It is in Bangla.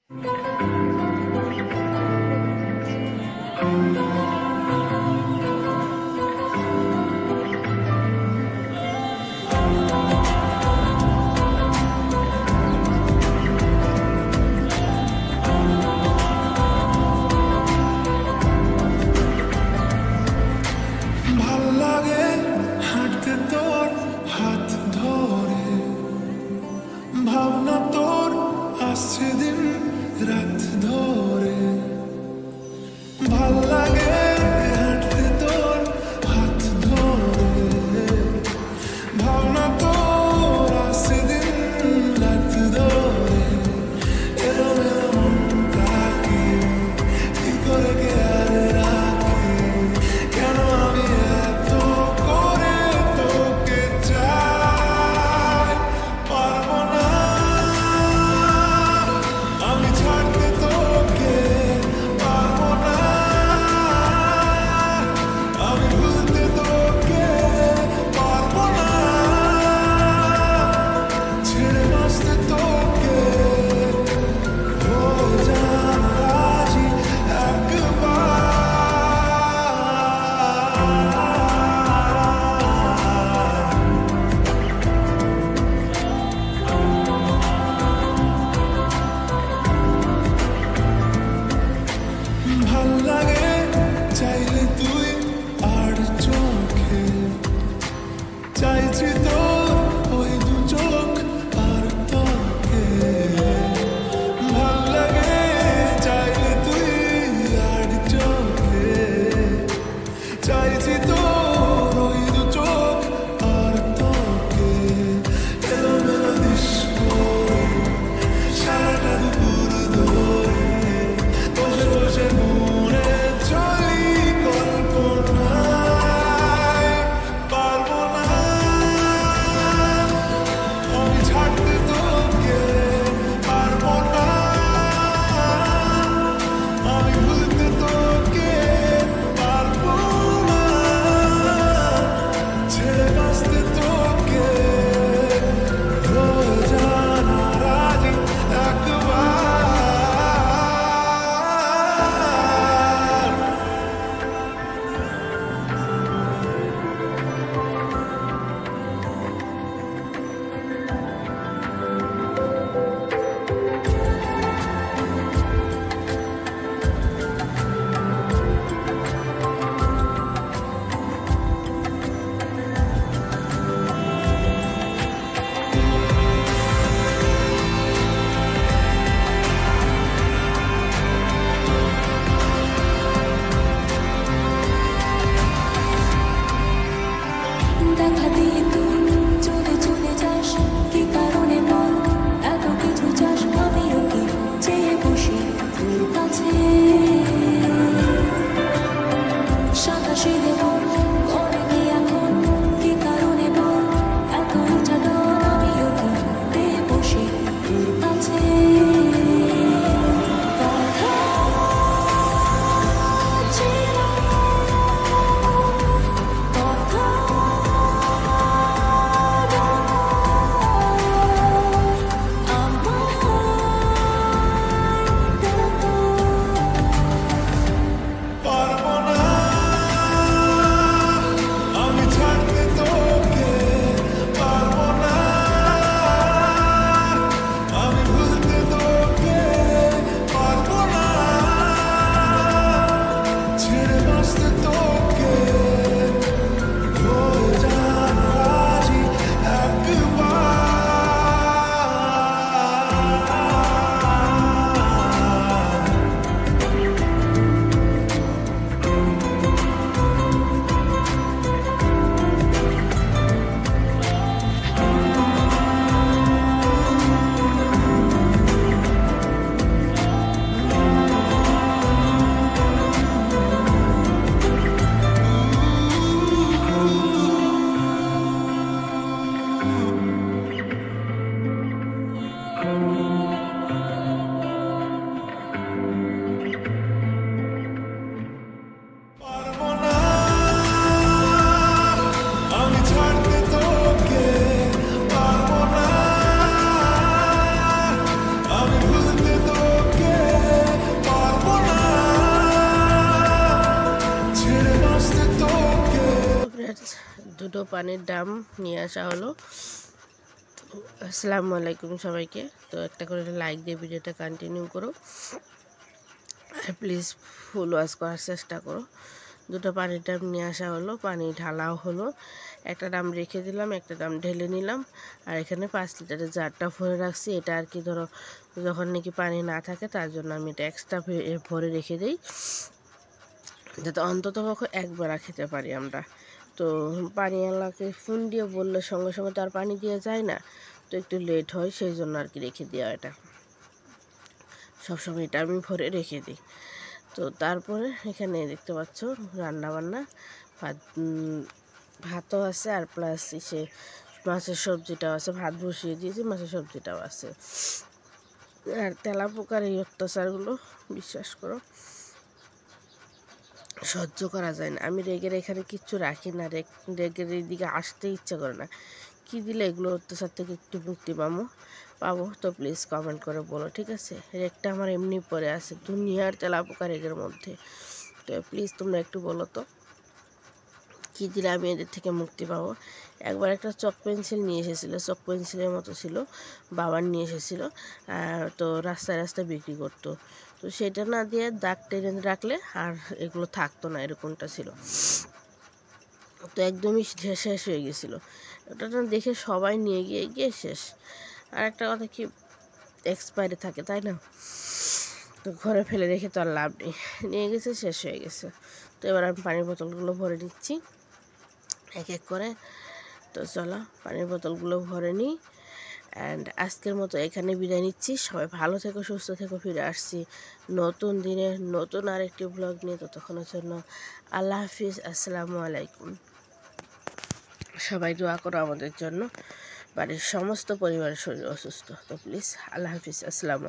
ভাল লাগে হাঁটতে তোর হাত ধরে, ভাবনা তোর আসছে দিন রাত দুটো পানির ড্রাম নিয়ে আসা হলো। আসসালামু আলাইকুম সবাইকে। তো একটা করে লাইক দিয়ে ভিডিওটা কন্টিনিউ করো, আর প্লিজ ফুল ওয়াচ করার চেষ্টা করো। দুটো পানির ড্রাম নিয়ে আসা হলো, পানি ঢালাও হলো। একটা ড্রাম রেখে দিলাম, একটা ড্রাম ঢেলে নিলাম। আর এখানে 5 লিটারের জারটা ভরে রাখছি। এটা আর কি ধরো যখন নাকি পানি না থাকে তার জন্য আমি এটা এক্সট্রা ভরে রেখে দিই, যাতে অন্তত পক্ষে একবার খেতে পারি আমরা। তো পানিওয়ালাকে ফোন দিয়ে বললে সঙ্গে সঙ্গে তো আর পানি দিয়ে যায় না, তো একটু লেট হয়, সেই জন্য আর কি রেখে দেওয়া। এটা সবসময় এটা আমি ভরে রেখে দিই। তো তারপরে এখানে দেখতে পাচ্ছ রান্না বান্না, ভাতও আছে আর প্লাস সে মাছের সবজিটাও আছে। ভাত বসিয়ে দিয়েছি, মাছের সবজিটাও আছে। আর তেলাপোকার এই অত্যাচারগুলো বিশ্বাস করো সহ্য করা যায় না। আমি রেগের এখানে কিচ্ছু রাখি না, রেগের এইদিকে আসতে ইচ্ছা করে না। কি দিলে এগুলো অত্যাচার থেকে একটু মুক্তি পাবো তো প্লিজ কমেন্ট করে বলো, ঠিক আছে? রেগটা আমার এমনি পড়ে আছে দুনিয়ার তেলাপোকা রেগের মধ্যে। তো প্লিজ তোমরা একটু বলো তো কী দিলে আমি এদের থেকে মুক্তি পাবো। একবার একটা চক পেন্সিল নিয়ে এসেছিলো, চক পেন্সিলের মতো ছিল, বাবার নিয়ে এসেছিলো। তো রাস্তায় রাস্তায় বিক্রি করতো। তো সেটা না দিয়ে দাগ টেনে রাখলে আর এগুলো থাকতো না, এরকমটা ছিল। তো একদমই শেষ হয়ে গেছিলো। ওটা না দেখে সবাই নিয়ে গিয়ে শেষ। আর একটা কথা কি, এক্সপায়ারি থাকে তাই না, তো ঘরে ফেলে রেখে তো আর লাভ নেই। নিয়ে গেছে, শেষ হয়ে গেছে। তো এবার আমি পানির বোতলগুলো ভরে নিচ্ছি এক এক করে। তো চলো পানির বোতলগুলো ভরে নিই। অ্যান্ড আজকের মতো এখানে বিদায় নিচ্ছি। সবাই ভালো থেকো, সুস্থ থেকো। ফিরে আসছি নতুন দিনে নতুন আরেকটি ব্লগ নিয়ে। ততক্ষণের জন্য আল্লাহ হাফিজ, আসসালামু আলাইকুম। সবাই দোয়া করো আমাদের জন্য। বাড়ির সমস্ত পরিবারের শরীর অসুস্থ, তো প্লিজ আল্লাহ হাফিজ, আসসালামু আলাইকুম।